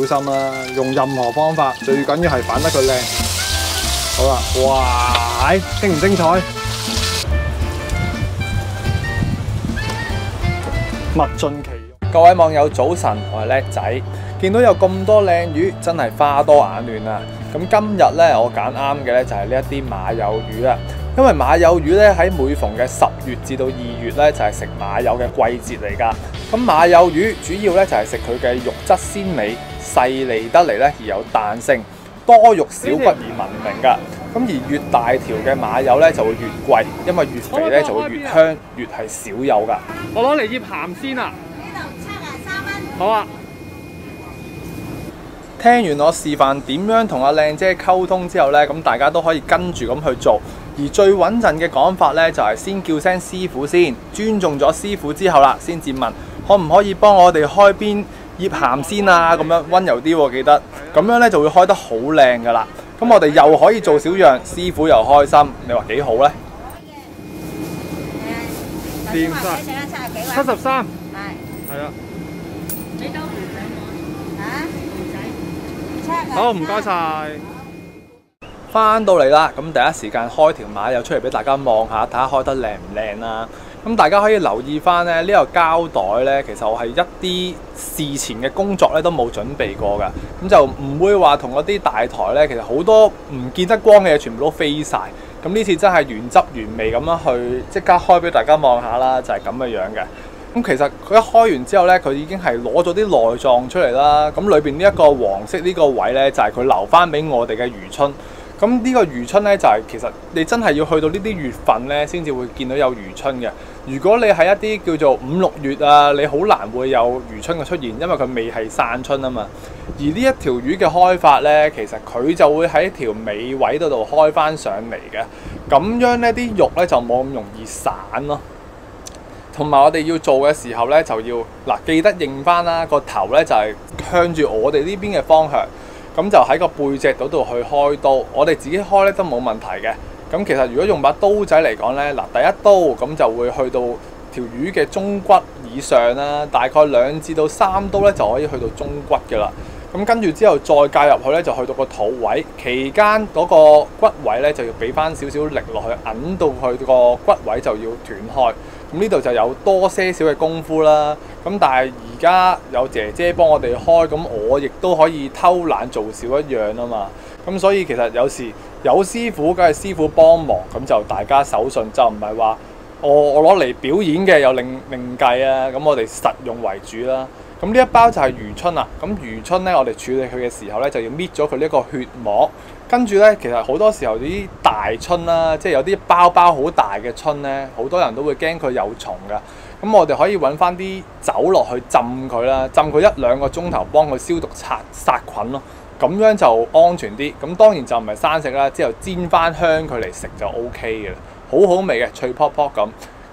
小心啦，用任何方法，最緊要係反得佢靚。好啦，哇，精唔精彩？物盡其用。各位網友早晨，我係叻仔，見到有咁多靚魚，真係花多眼亂啊！咁今日咧，我揀啱嘅咧就係呢一啲馬友魚啊。因為馬友魚咧喺每逢嘅10月至到2月咧就係食馬友嘅季節嚟㗎。咁馬友魚主要咧就係食佢嘅肉質鮮美、細膩得嚟咧而有彈性，多肉少骨而聞名㗎。咁而越大條嘅馬友咧就會越貴，因為越肥咧就會越香，越係少有㗎。我攞嚟醃鹹先啊！呢度73蚊。好啊！聽完我示範點樣同阿靚姐溝通之後咧，咁大家都可以跟住咁去做。而最穩陣嘅講法咧，就係先叫聲師傅先，尊重咗師傅之後啦，先至問可唔可以幫我哋開邊醃鹹先啊？咁樣溫柔啲喎，記得咁樣咧就會開得好靚噶啦。咁我哋又可以做少樣，師傅又開心，你話幾好咧？掂晒73，係啊，你都唔使嚇？好唔該晒。翻到嚟啦，咁第一時間開條馬友出嚟俾大家望下，睇下開得靚唔靚啦。咁大家可以留意翻咧，呢個膠袋咧，其實我係一啲事前嘅工作咧都冇準備過㗎，咁就唔會話同嗰啲大台咧，其實好多唔見得光嘅嘢全部都飛晒。咁呢次真係原汁原味咁樣去即刻開俾大家望下啦，就係咁嘅樣嘅。咁其實佢一開完之後咧，佢已經係攞咗啲內臟出嚟啦。咁裏邊呢一個黃色呢個位咧，就係佢留翻俾我哋嘅魚春。咁呢個魚春咧就係其實你真係要去到呢啲月份咧，先至會見到有魚春嘅。如果你係一啲叫做5、6月啊，你好難會有魚春嘅出現，因為佢未係散春啊嘛。而呢一條魚嘅開法咧，其實佢就會喺條尾位度開翻上嚟嘅。咁樣咧啲肉咧就冇咁容易散咯。同埋我哋要做嘅時候咧，就要記得認翻啦，個頭咧就係向住我哋呢邊嘅方向。咁就喺個背脊嗰度去開刀，我哋自己開咧都冇問題嘅。咁其實如果用把刀仔嚟講咧，第一刀咁就會去到條魚嘅中骨以上啦，大概2至到3刀咧就可以去到中骨嘅啦。咁跟住之後再介入去咧，就去到個肚位，期間嗰個骨位咧就要俾翻少少力落去，揞到佢個骨位就要斷開。咁呢度就有多些少嘅功夫啦。咁但係而家有姐姐幫我哋開，咁我亦都可以偷懶做少一樣啊嘛。咁所以其實有時有師傅梗係師傅幫忙，咁就大家手順，就唔係話我攞嚟表演嘅又另計啊。咁我哋實用為主啦。咁呢一包就係魚春啦。咁魚春咧，我哋處理佢嘅時候咧，就要搣咗佢呢個血膜。跟住咧，其實好多時候啲大春啦，即係有啲包好大嘅春咧，好多人都會驚佢有蟲㗎。咁我哋可以揾翻啲酒落去浸佢啦，浸佢1、2個鐘頭，幫佢消毒殺菌咯。咁樣就安全啲。咁當然就唔係生食啦，之後煎翻香佢嚟食就 OK 嘅啦，好好味嘅，脆卜卜咁。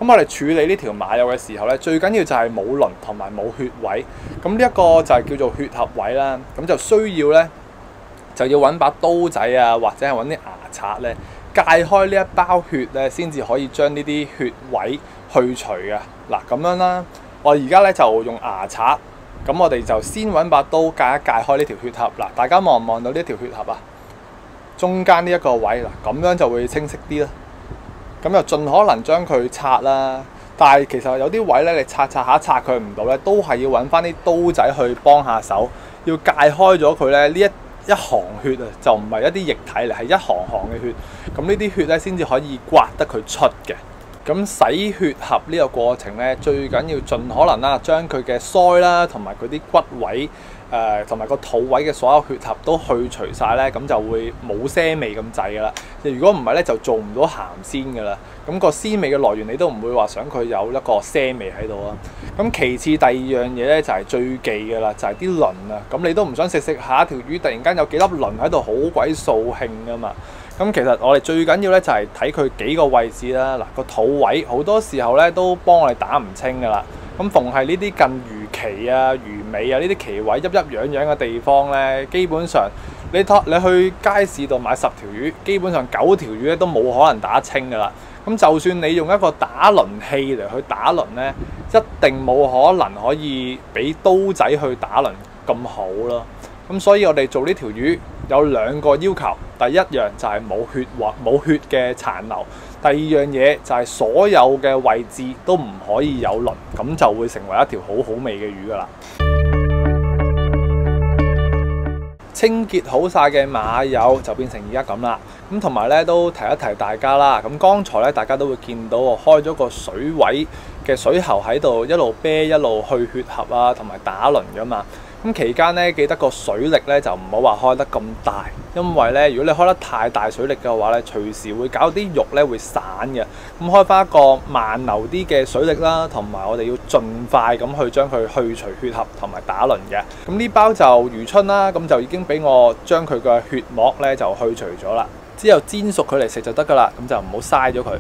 咁我哋處理呢條馬友嘅時候咧，最緊要就係冇鱗同埋冇血位。咁呢一個就係叫做血合位啦。咁就需要咧，就要揾把刀仔啊，或者係揾啲牙刷咧，界開呢一包血咧，先至可以將呢啲血位去除嘅。嗱咁樣啦，我而家咧就用牙刷，咁我哋就先揾把刀界一界開呢條血合。嗱，大家望唔望到呢條血合啊？中間呢一個位，嗱咁樣就會清晰啲啦。咁就盡可能將佢拆啦，但係其實有啲位咧，你拆下拆佢唔到咧，都係要揾翻啲刀仔去幫下手，要界開咗佢咧。呢一行血啊，就唔係一啲液體嚟，係一行嘅血。咁呢啲血咧，先至可以刮得佢出嘅。咁洗血合呢個過程咧，最緊要盡可能啦，將佢嘅腮啦，同埋佢啲骨位，同埋個肚位嘅所有血合都去除晒咧，咁就會冇腥味咁滯噶啦。如果唔係咧，就做唔到鹹鮮噶啦。咁個鮮味嘅來源，你都唔會話想佢有一個腥味喺度啊。咁其次第二樣嘢咧，就係最忌噶啦，就係啲鱗啊。咁你都唔想食下一條魚突然間有幾粒鱗喺度，好鬼掃興噶嘛。咁其實我哋最緊要咧就係睇佢幾個位置啦。嗱，個肚位好多時候咧都幫我哋打唔清噶啦。咁逢係呢啲近魚鰭啊、魚尾啊呢啲鰭位陰陽嘅地方咧，基本上你去街市度買10條魚，基本上9條魚咧都冇可能打清噶啦。咁就算你用一個打鱗器嚟去打鱗咧，一定冇可能可以比刀仔去打鱗咁好咯。咁所以我哋做呢條魚有2個要求，第一樣就係冇血嘅殘留，第二樣嘢就係所有嘅位置都唔可以有鱗，咁就會成為一條好好味嘅魚噶啦。清潔好晒嘅馬友就變成而家咁啦，咁同埋咧都提一提大家啦。咁剛才咧大家都會見到我開咗個水位嘅水喉喺度，一路啤一路去血合啊，同埋打鱗噶嘛。咁期間咧記得個水力咧就唔好話開得咁大，因為咧如果你開得太大水力嘅話咧，隨時會搞啲肉咧會散嘅。咁開翻一個慢流啲嘅水力啦，同埋我哋要盡快咁去將佢去除血合同埋打鱗嘅。咁呢包就魚春啦，咁就已經俾我將佢嘅血膜咧就去除咗啦。之後煎熟佢嚟食就得噶啦，咁就唔好嘥咗佢。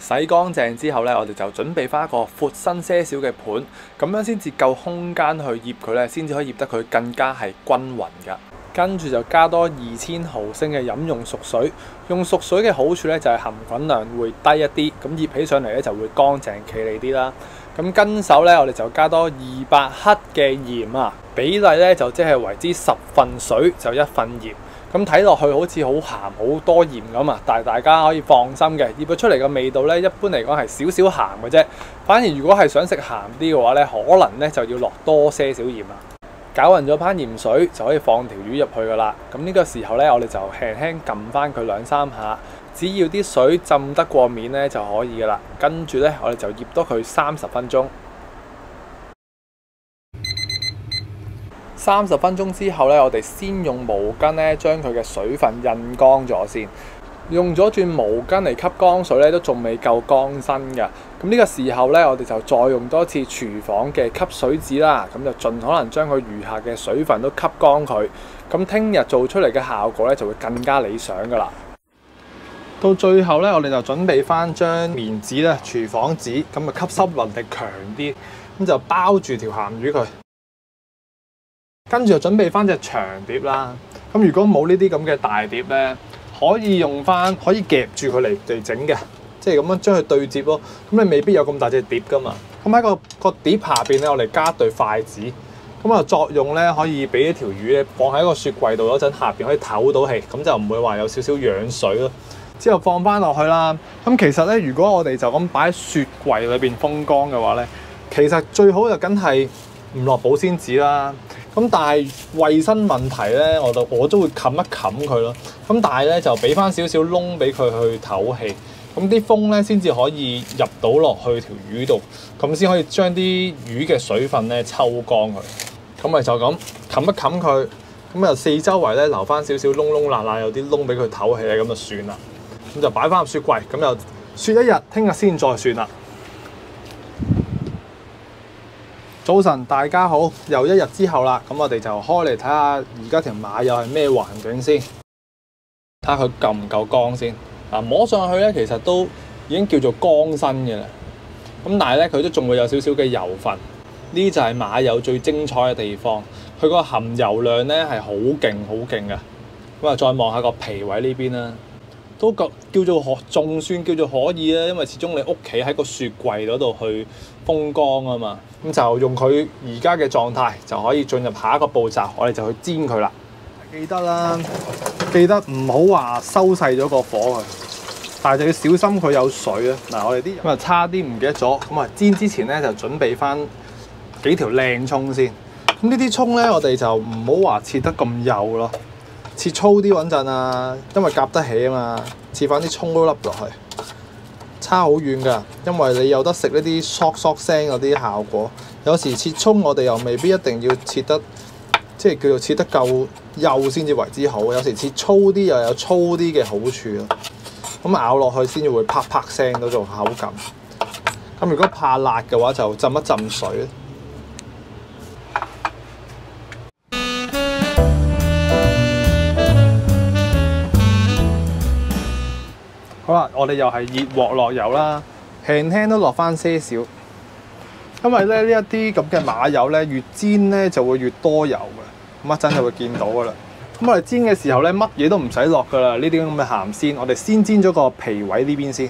洗乾淨之後咧，我哋就準備翻一個闊身些少嘅盤，咁樣先至夠空間去醃佢咧，先至可以醃得佢更加係均勻噶。跟住就加多2000毫升嘅飲用熟水。用熟水嘅好處咧就係含菌量會低一啲，咁醃起上嚟咧就會乾淨企理啲啦。咁跟手咧，我哋就加多200克嘅鹽啊，比例咧就即係為之10份水就1份鹽。咁睇落去好似好鹹好多鹽咁啊，但係大家可以放心嘅，醃咗出嚟嘅味道咧，一般嚟講係少少鹹嘅啫。反而如果係想食鹹啲嘅話咧，可能咧就要落多些少鹽啦。攪勻咗班鹽水就可以放條魚入去噶啦。咁呢個時候咧，我哋就輕輕撳翻佢2-3下，只要啲水浸得過面咧就可以噶啦。跟住咧，我哋就醃多佢30分鐘。30分鐘之後咧，我哋先用毛巾咧將佢嘅水分印乾咗先。用咗轉毛巾嚟吸乾水咧，都仲未夠乾身㗎。咁呢個時候咧，我哋就再用多次廚房嘅吸水紙啦，咁就盡可能將佢餘下嘅水分都吸乾佢。咁聽日做出嚟嘅效果咧就會更加理想㗎啦。到最後咧，我哋就準備翻張棉紙咧，廚房紙，咁啊吸濕能力強啲，咁就包住條鹹魚佢。跟住就準備翻隻長碟啦。咁如果冇呢啲咁嘅大碟咧，可以用翻可以夾住佢嚟整嘅，即係咁樣將佢對接咯。咁你未必有咁大隻碟噶嘛。咁喺個碟下邊咧，我哋加對筷子。咁啊作用咧，可以俾一條魚咧放喺個雪櫃度嗰陣，下邊可以唞到氣，咁就唔會話有少少氧水咯。之後放翻落去啦。咁其實咧，如果我哋就咁擺喺雪櫃裏邊風乾嘅話咧，其實最好就梗係唔落保鮮紙啦。咁但係衞生問題咧，我都會冚一冚佢咯。咁但係咧就俾翻少少窿俾佢去唞氣，咁啲風咧先至可以入到落去條魚度，咁先可以將啲魚嘅水分咧抽乾佢。咁咪就咁冚一冚佢，咁又四周圍咧留翻少少窿窿罅罅，有啲窿俾佢唞氣咧，咁就算啦。咁就擺翻入雪櫃，咁就雪一日，聽日先再算啦。早晨，大家好，又一日之後啦，咁我哋就開嚟睇下而家條馬友係咩環境先，睇下佢夠唔夠乾先。摸上去咧，其實都已經叫做乾身嘅啦。咁但係咧，佢都仲會有少少嘅油分。呢就係馬友最精彩嘅地方，佢個含油量咧係好勁好勁嘅。咁啊，再望下個皮位呢邊啦，都叫做仲算叫做可以啦，因為始終你屋企喺個雪櫃嗰度去風乾啊嘛。咁就用佢而家嘅狀態就可以進入下一個步驟，我哋就去煎佢啦。記得啦，記得唔好話收細咗個火佢，但係就要小心佢有水啊。嗱，我哋啲咁啊差啲唔記得咗，咁啊煎之前咧就準備翻幾條靚葱先。咁呢啲葱咧，我哋就唔好話切得咁幼咯，切粗啲穩陣啊，因為夾得起啊嘛。切翻啲葱都粒落去。差好遠㗎，因為你有得食呢啲嗦聲嗰啲效果。有時切葱我哋又未必一定要切得，即係叫做切得夠幼先至為之好。有時切粗啲又有粗啲嘅好處咯。咁咬落去先至會啪啪聲嗰種口感。咁如果怕辣嘅話，就浸一浸水。好啦，我哋又係熱鑊落油啦，輕輕都落翻些少，因為咧呢一啲咁嘅馬友咧越煎咧就會越多油嘅，咁一陣就會見到噶啦。咁我哋煎嘅時候咧乜嘢都唔使落噶啦，呢啲咁嘅鹹鮮，我哋先煎咗個皮位呢邊先，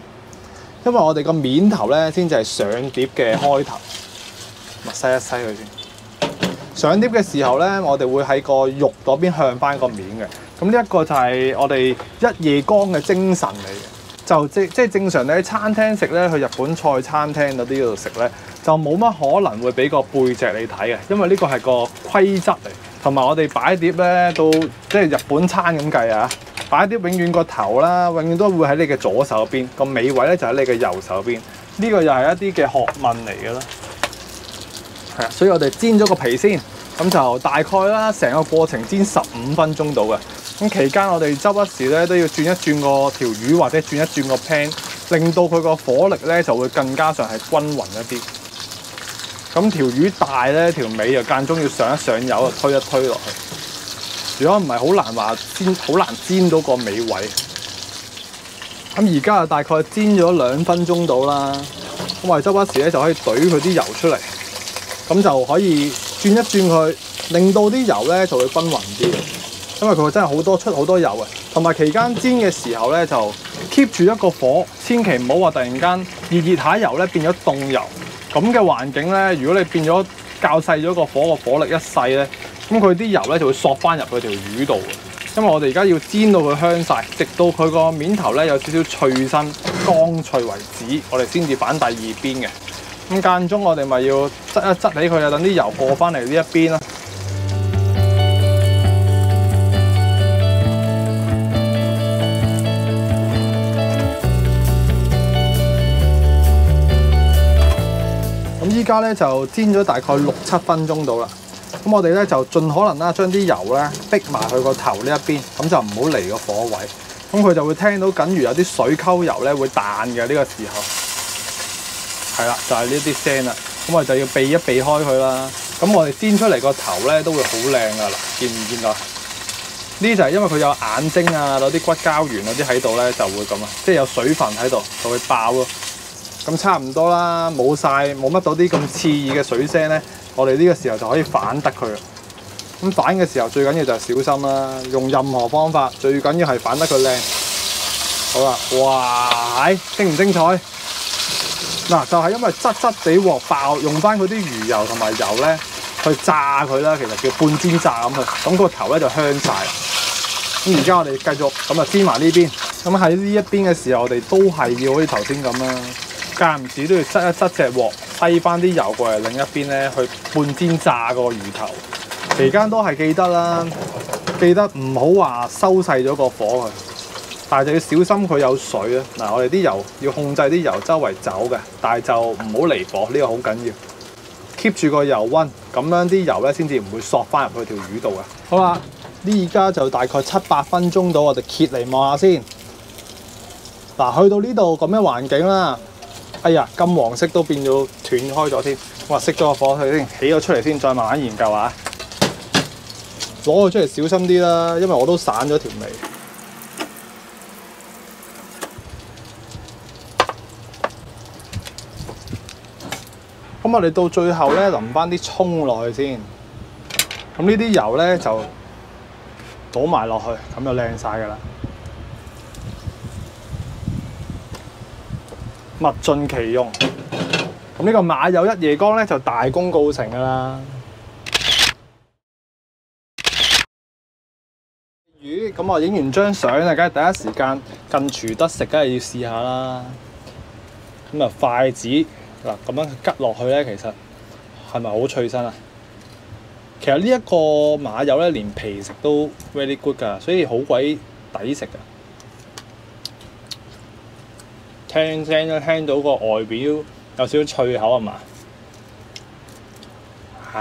因為我哋個面頭咧先至係上碟嘅開頭，咪篩一篩佢先。上碟嘅時候咧，我哋會喺個肉嗰邊向翻個面嘅。咁呢一個就係我哋一夜光嘅精神嚟嘅。就即係正常你喺餐廳食咧，去日本菜餐廳嗰啲度食咧，就冇乜可能會俾個背脊你睇嘅，因為呢個係個規則嚟。同埋我哋擺碟咧，到即係日本餐咁計啊，擺碟永遠個頭啦，永遠都會喺你嘅左手邊，個尾位咧就喺你嘅右手邊。呢個又係一啲嘅學問嚟嘅啦。係啊，所以我哋煎咗個皮先，咁就大概啦，成個過程煎15分鐘到嘅。咁期間我哋周不時咧都要轉一轉個條魚或者轉一轉個 pan， 令到佢個火力咧就會更加上係均勻一啲。咁條魚大咧，條尾又間中要上一上油，推一推落去。如果唔係好難話煎，好難煎到個尾位。咁而家大概煎咗2分鐘到啦。咁我哋周不時咧就可以懟佢啲油出嚟，咁就可以轉一轉佢，令到啲油咧就會均勻啲。因為佢真係出好多油啊，同埋期間煎嘅時候咧就 keep 住一個火，千祈唔好話突然間熱下油咧變咗凍油。咁嘅環境咧，如果你變咗較細咗個火力一細咧，咁佢啲油咧就會索翻入佢條魚度嘅。因為我哋而家要煎到佢香晒，直到佢個面頭咧有少少脆身、乾脆為止，我哋先至反第二邊嘅。咁間中我哋咪要側一側起佢啊，等啲油過翻嚟呢一邊啦。依家咧就煎咗大概6、7分鐘到啦。咁我哋咧就盡可能啦，將啲油咧逼埋去個頭呢一邊，咁就唔好離個火位。咁佢就會聽到緊如有啲水溝油咧會彈嘅呢個時候，係啦，就係呢啲聲啦。咁我哋就要避一避開佢啦。咁我哋煎出嚟個頭咧都會好靚噶啦，見唔見到？呢就係因為佢有眼睛啊，有啲骨膠原嗰啲喺度咧，就會咁啊，即係有水分喺度就會爆咯。咁差唔多啦，冇乜到啲咁刺耳嘅水聲咧，我哋呢個時候就可以反得佢啦。咁反嘅時候最緊要就係小心啦，用任何方法最緊要係反得佢靚。好啦，哇，精唔精彩？嗱，就係因為質地鑊爆，用翻佢啲魚油同埋油咧去炸佢啦，其實叫半煎炸咁佢，咁個頭咧就香晒。咁而家我哋繼續咁啊煎埋呢邊。咁喺呢一邊嘅時候，我哋都係要好似頭先咁啦。間唔時都要側一側隻鑊，揮翻啲油過嚟另一邊咧，去半煎炸個魚頭。期間都係記得啦，記得唔好話收細咗個火佢，但係就要小心佢有水啊！嗱，我哋啲油要控制啲油周圍走嘅，但係就唔好離火，呢個好緊要。keep 住個油溫，咁樣啲油咧先至唔會索翻入去條魚度嘅。好啦，呢而家就大概7、8分鐘到，我哋揭嚟望下先。嗱，去到呢度咁嘅環境啦。哎呀，金黃色都變咗斷開咗添，我熄咗個火佢先，起咗出嚟先，再慢慢研究下。攞佢出嚟小心啲啦，因為我都散咗條尾。咁我哋到最後咧，淋翻啲葱落去先。咁呢啲油咧就倒埋落去，咁就靚晒㗎啦。物盡其用，咁呢個馬友一夜光咧就大功告成㗎啦。魚咁我影完張相啊，梗係第一時間近廚得食，梗係要試下啦。咁啊筷子嗱咁樣吉落去咧，其實係咪好脆身啊？其實呢一個馬友咧，連皮食都 very good 㗎，所以好鬼抵食㗎。聽聲都聽到個外表有少少脆口係嘛？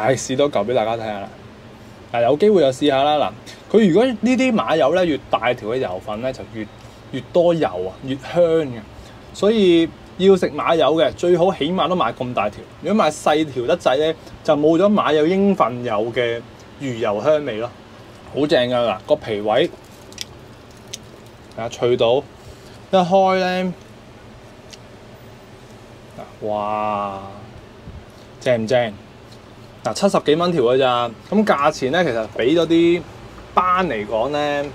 試多嚿俾大家睇下啦。嗱，有機會就試下啦。嗱，佢如果呢啲馬友咧越大條嘅油份咧，就越多油啊，越香嘅。所以要食馬友嘅，最好起碼都買咁大條。如果買細條得滯咧，就冇咗馬友應份有嘅魚油香味咯。好正㗎嗱，個皮位脆到一開咧。哇，正唔正？嗱，70幾蚊條㗎咋？咁價錢咧，其實比咗啲班嚟講咧，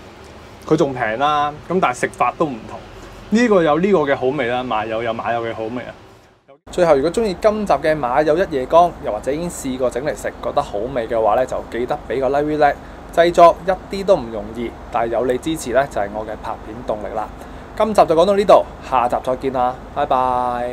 佢仲平啦。咁但係食法都唔同。呢個有呢個嘅好味啦，馬友有馬友嘅好味啊！最後，如果中意今集嘅馬友一夜光，又或者已經試過整嚟食覺得好味嘅話咧，就記得俾個 like。製作一啲都唔容易，但係有你支持咧，就係我嘅拍片動力啦。今集就講到呢度，下集再見啦，拜拜。